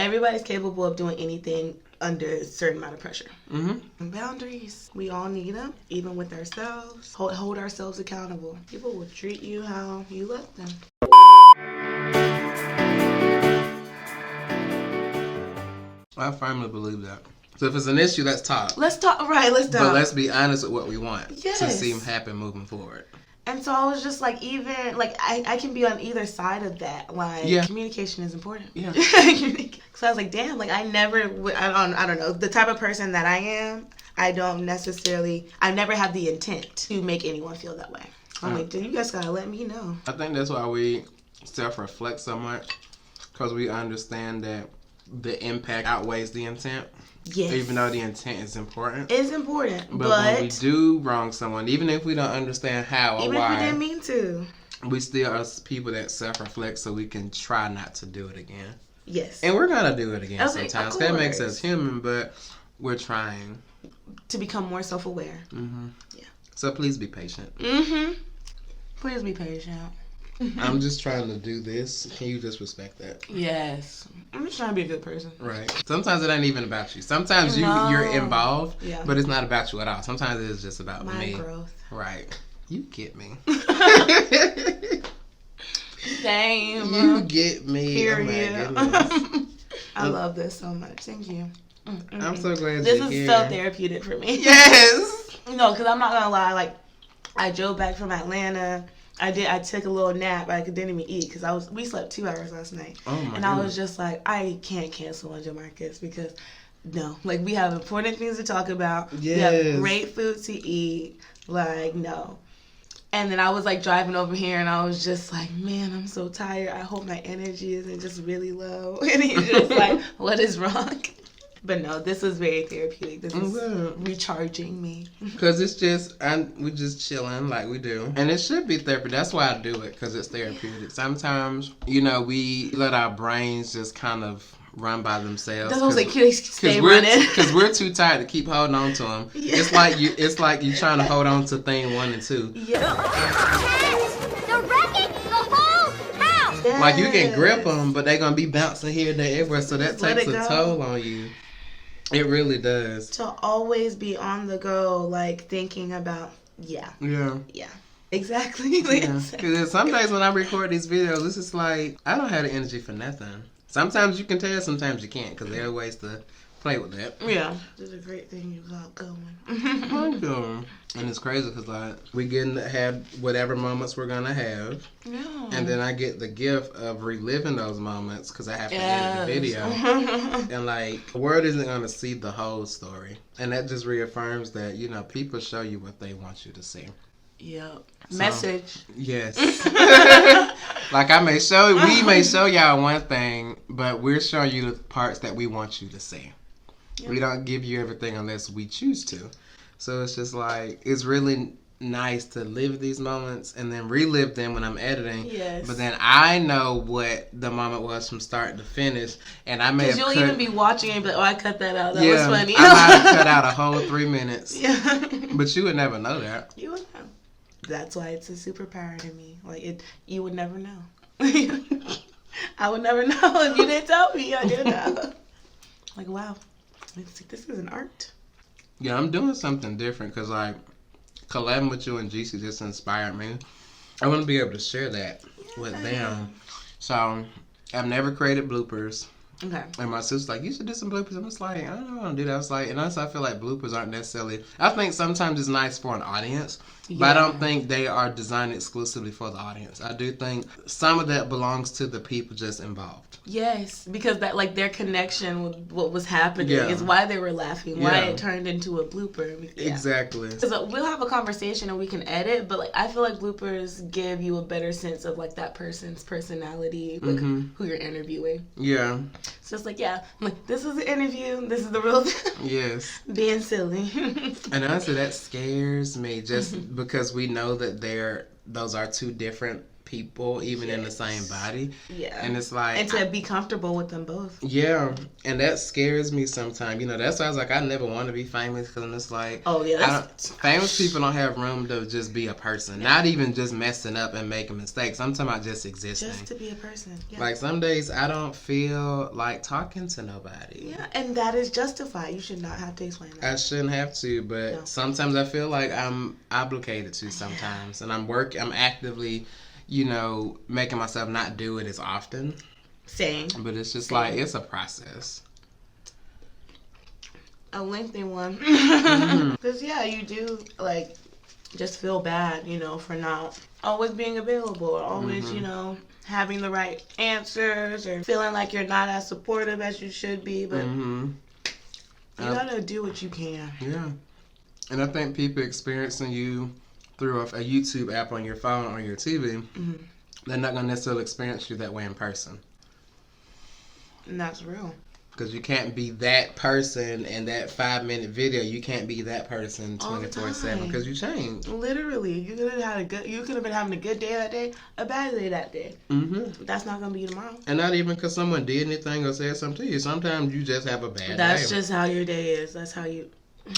everybody's capable of doing anything under a certain amount of pressure. Mm-hmm. And boundaries, we all need them, even with ourselves. Hold ourselves accountable. People will treat you how you let them. I firmly believe that. So if it's an issue, let's talk. Let's talk. But let's be honest with what we want Yes. to see happen moving forward. And so I was just like, even, like, I can be on either side of that. Like, Yeah. Communication is important. Yeah. So I was like, damn, like, I don't know, the type of person that I am, I never have the intent to make anyone feel that way. I'm like, dude, you guys gotta let me know. I think that's why we self-reflect so much, because we understand that the impact outweighs the intent. Yes. Even though the intent is important. It's important, But when we do wrong someone, even if we don't understand how or even why, if we didn't mean to, we still are people that self-reflect so we can try not to do it again. yes. And we're going to do it again Okay, sometimes. of That makes course. us human, but we're trying. To become more self-aware. Mm-hmm. Yeah. So please be patient. Mm-hmm. Please be patient. I'm just trying to do this. Can you just respect that? Yes. I'm just trying to be a good person. Right. Sometimes it ain't even about you. Sometimes No. you're involved, Yeah. but it's not about you at all. Sometimes it's just about My me. growth. Right. You get me. Same. You get me. Period. Oh my goodness. I love this so much. Thank you. I'm so glad This you're is here. so therapeutic for me. Yes. No, because I'm not gonna lie. Like, I drove back from Atlanta. I took a little nap. I didn't even eat because we slept 2 hours last night. Oh my And I was just like, I can't cancel iJhamarcus because no, like we have important things to talk about. Yes. We have great food to eat. Like no. And then I was like driving over here and I was just like, man, I'm so tired. I hope my energy isn't just really low. And he's just like, what is wrong? But no, this was very therapeutic. This is recharging me. Because it's just, we just chilling like we do. And it should be therapy. That's why I do it, because it's therapeutic. Sometimes, we let our brains just kind of run by themselves. That's what I was like, they stay running. Because we're too tired to keep holding on to them. Yeah. It's like you're trying to hold on to thing 1 and 2. Yeah. They're wrecking the whole house! Yes. Like you can grip them, but they're going to be bouncing here, there, everywhere. So that Just let takes it a go. toll on you. It really does. To always be on the go, like thinking about, yeah. Exactly. Yeah. Because some days when I record these videos, it's just like, I don't have the energy for nothing. Sometimes you can tell, sometimes you can't, because there are ways to play with that. Yeah. This is a great thing you got going. I'm doing. And it's crazy because we getting to have whatever moments we're going to have. Yeah. And then I get the gift of reliving those moments because I have to edit the video. And the world isn't going to see the whole story. And that just reaffirms that, people show you what they want you to see. Yep. So, Message. Yes. We may show y'all one thing, but we're showing you the parts that we want you to see. Yep. We don't give you everything unless we choose to. So it's just it's really nice to live these moments and then relive them when I'm editing. Yes. But then I know what the moment was from start to finish, and I may have Because you'll even be watching it and be like, oh, I cut that out. That was funny. I might have cut out a whole 3 minutes. Yeah. But you would never know that. You would know. That's why it's a superpower to me. You would never know. I would never know if you didn't tell me. I didn't know. Wow. This is an art. Yeah, I'm doing something different because collabing with you and GC just inspired me. I want to be able to share that with them. So I've never created bloopers. Okay. And my sister's like, you should do some bloopers. I'm just like, I don't want to do that. I was like, and honestly, I feel like bloopers aren't necessarily, I think sometimes it's nice for an audience, but I don't think they are designed exclusively for the audience. I do think some of that belongs to the people just involved. Yes, because that their connection with what was happening is why they were laughing, why it turned into a blooper. Yeah. Exactly. Because we'll have a conversation and we can edit, but I feel like bloopers give you a better sense of that person's personality, who you're interviewing. Yeah. So it's this is the interview, this is the real thing. Yes. Being silly. And honestly, that scares me just because we know that those are two different people, even in the same body. Yeah. And it's like... And to be comfortable with them both. Yeah. And that scares me sometimes. You know, that's why I was like, I never want to be famous, because it's like... Oh, yeah. Famous people don't have room to just be a person. Not even just messing up and making mistakes. I'm talking about just existing. Just to be a person. Yeah. Like, some days I don't feel like talking to nobody. Yeah, and that is justified. You should not have to explain that. I shouldn't have to, but sometimes I feel like I'm obligated to sometimes. And I'm actively, you know, making myself not do it as often. Same. But it's just like, it's a process. A lengthy one. Because, yeah, you do, like, just feel bad, you know, for not always being available. Or always, you know, having the right answers. Or feeling like you're not as supportive as you should be. But you gotta do what you can. Yeah. And I think people experiencing you through a YouTube app on your phone or your TV, they're not going to necessarily experience you that way in person. And that's real. Because you can't be that person in that 5-minute video. You can't be that person 24/7 because you change. Literally, you could have been having a good day that day, a bad day that day. That's not gonna be tomorrow. And not even because someone did anything or said something to you. Sometimes you just have a bad day. That's just how your day is. That's how you.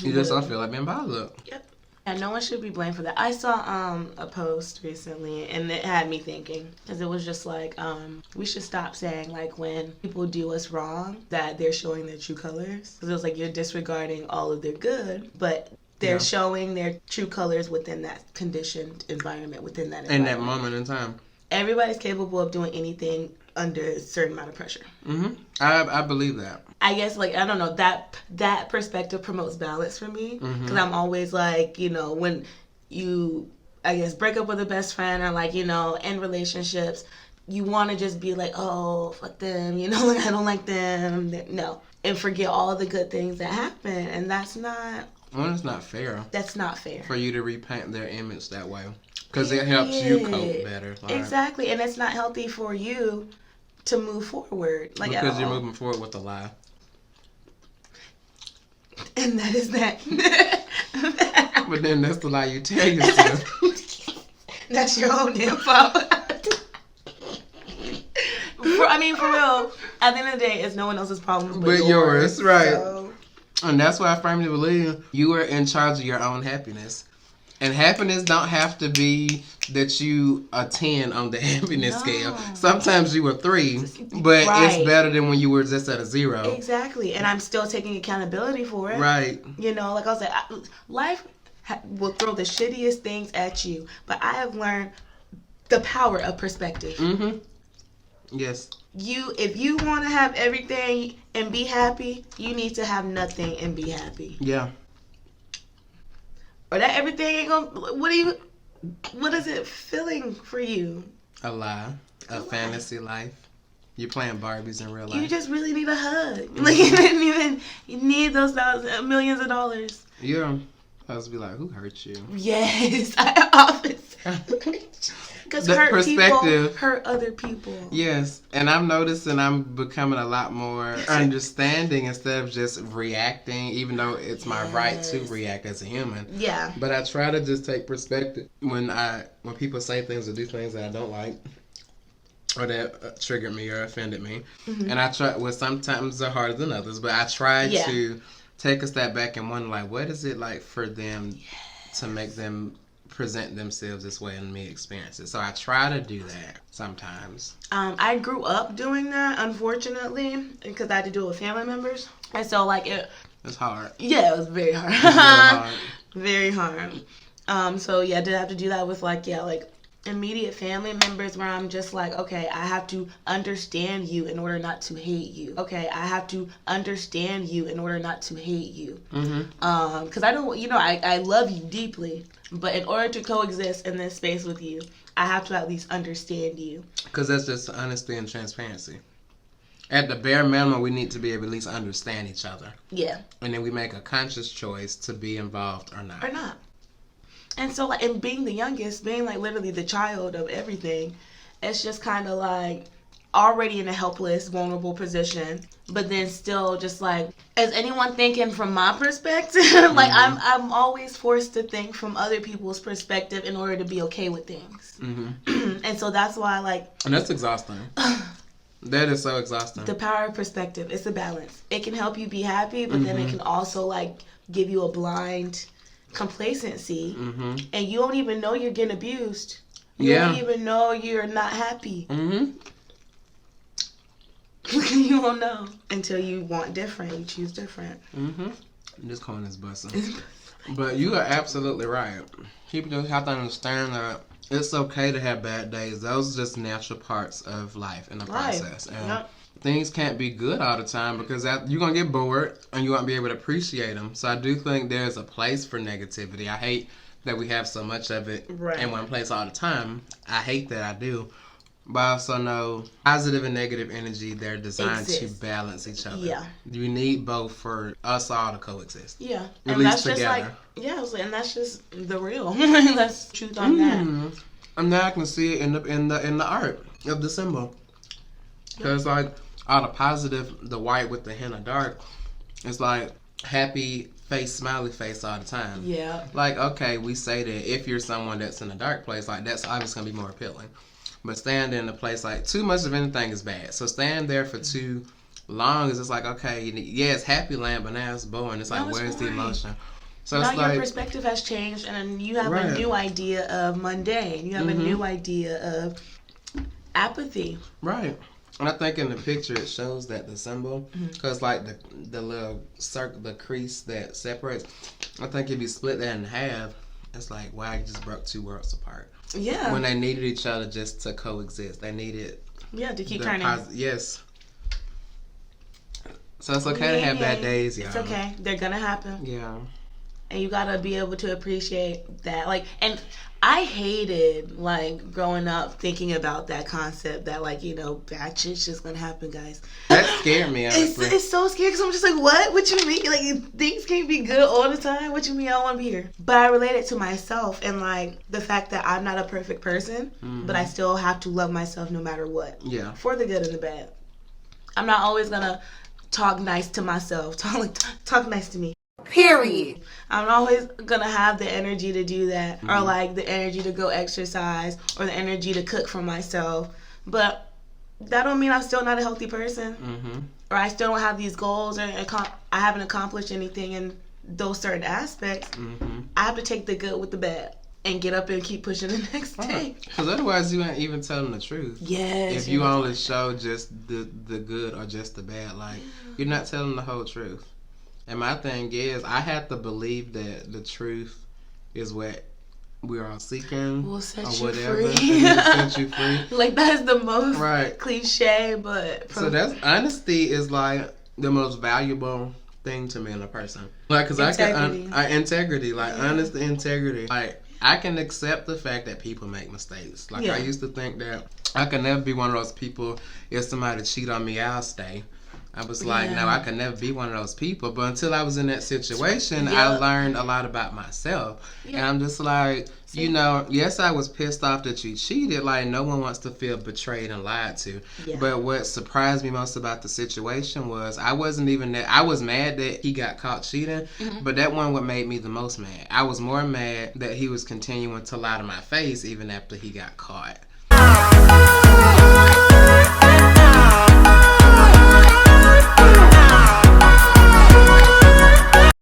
You just don't feel like being bothered. Yep. And no one should be blamed for that. I saw a post recently, and it had me thinking, because it was just like, we should stop saying, like, when people do us wrong, that they're showing their true colors. Because it was like, you're disregarding all of their good, but they're showing their true colors within that conditioned environment, within that environment. In that moment in time. Everybody's capable of doing anything under a certain amount of pressure. I believe that. I guess, like, I don't know, that perspective promotes balance for me. Because I'm always like, you know, when you, I guess, break up with a best friend or, like, you know, end relationships, you want to just be like, oh, fuck them, you know, like, I don't like them. No. And forget all the good things that happen. And that's not... Well, it's not fair. That's not fair. For you to repaint their image that way. Because it helps you cope better. Like, exactly. And it's not healthy for you to move forward. Like, because you're moving forward with a lie. And that is that. But then that's the lie you tell yourself. That's your own damn fault. For real, at the end of the day, it's no one else's problem but yours. Right. So. And that's why I firmly believe you are in charge of your own happiness. And happiness don't have to be that you a 10 on the happiness scale. Sometimes you a 3, but it's better than when you were just at a 0. Exactly. And I'm still taking accountability for it. Right. You know, like I was like, life will throw the shittiest things at you. But I have learned the power of perspective. Yes. If you want to have everything and be happy, you need to have nothing and be happy. Yeah. Or that everything ain't gonna... What is it feeling for you? A lie. A fantasy life. You're playing Barbies in real life. You just really need a hug. Like, you didn't even... You need those millions of dollars. Yeah. I was be like, who hurt you? Yes. I often... Because hurt people hurt other people. Yes. And I'm noticing I'm becoming a lot more understanding instead of just reacting, even though it's my right to react as a human. Yeah. But I try to just take perspective when people say things or do things that I don't like or that triggered me or offended me. And I try, well, sometimes they're harder than others, but I try to take a step back and wonder, like, what is it like for them to make them present themselves this way and me experience it. So I try to do that sometimes. I grew up doing that, unfortunately, because I had to do it with family members. And so, like, it's hard. Yeah, it was very hard. It's really hard. Very hard. So, yeah, I did have to do that with, like, immediate family members where I'm just like, okay, I have to understand you in order not to hate you. Okay, I have to understand you in order not to hate you. Because I don't, I love you deeply. But in order to coexist in this space with you, I have to at least understand you. Because that's just honesty and transparency. At the bare minimum, we need to be able to at least understand each other. Yeah. And then we make a conscious choice to be involved or not. And so, like, and being the youngest, being, like, literally the child of everything, it's just kind of like, already in a helpless, vulnerable position, but then still just like, is anyone thinking from my perspective? Like I'm always forced to think from other people's perspective in order to be okay with things. And so that's why, like, and that's exhausting. That is so exhausting. The power of perspective, it's a balance. It can help you be happy, but then it can also like give you a blind complacency, and you don't even know you're getting abused. You don't even know you're not happy. You won't know until you want different. You choose different. This corn is busting. But you are absolutely right. People just have to understand that it's okay to have bad days. Those are just natural parts of life in the process. And things can't be good all the time because you're going to get bored and you won't be able to appreciate them. So I do think there's a place for negativity. I hate that we have so much of it in one place all the time. I hate that, I do. But I also know positive and negative energy, they're designed to balance each other. Yeah. You need both for us all to coexist. Yeah. At and least that's together. Just like, and that's just the real. That's the truth on that. And now I can see it in the art of the symbol. Because like all the positive, the white with the hint of dark, it's like happy face, smiley face all the time. Yeah. Like, okay, we say that if you're someone that's in a dark place, like that's obviously going to be more appealing. But stand in a place like too much of anything is bad. So stand there for too long is just like, okay, yeah, it's happy land, but now it's boring. It's like, where's the emotion? So now it's like your perspective has changed, and you have a new idea of mundane. You have a new idea of apathy. Right. And I think in the picture it shows that the symbol, because like the little circle, the crease that separates, I think if you split that in half, it's like, wow, you just broke two worlds apart. Yeah. When they needed each other just to coexist. They needed... Yeah, to keep turning. Yes. So it's okay to have bad days, y'all. It's okay. They're gonna happen. Yeah. And you gotta be able to appreciate that. Like, and I hated, like, growing up thinking about that concept that, like, you know, bad shit's just gonna happen, guys. That scared me, honestly. It's so scary because I'm just like, what? What you mean? Like, things can't be good all the time? What you mean I don't want to be here? But I relate it to myself and, like, the fact that I'm not a perfect person, but I still have to love myself no matter what. Yeah. For the good and the bad. I'm not always gonna talk nice to myself. Talk nice to me. Period. I'm always gonna have the energy to do that, or like the energy to go exercise, or the energy to cook for myself. But that don't mean I'm still not a healthy person, or I still don't have these goals, or I haven't accomplished anything in those certain aspects. I have to take the good with the bad and get up and keep pushing the next day. Because otherwise you ain't even telling the truth. Yes. If you only show just the good or just the bad, like you're not telling the whole truth. And my thing is, I have to believe that the truth is what we're all seeking, will set or you whatever. free. Set you free. Like that's the most cliche, but so that's honesty is like the most valuable thing to me in a person. Like, cause integrity, like honest integrity. Like I can accept the fact that people make mistakes. Like I used to think that I could never be one of those people. If somebody cheat on me, I'll stay. I was like, no, I could never be one of those people. But until I was in that situation, I learned a lot about myself. And I'm just like, you know, yes, I was pissed off that you cheated. Like, no one wants to feel betrayed and lied to. But what surprised me most about the situation was I wasn't even that. I was mad that he got caught cheating. But that one what made me the most mad. I was more mad that he was continuing to lie to my face even after he got caught.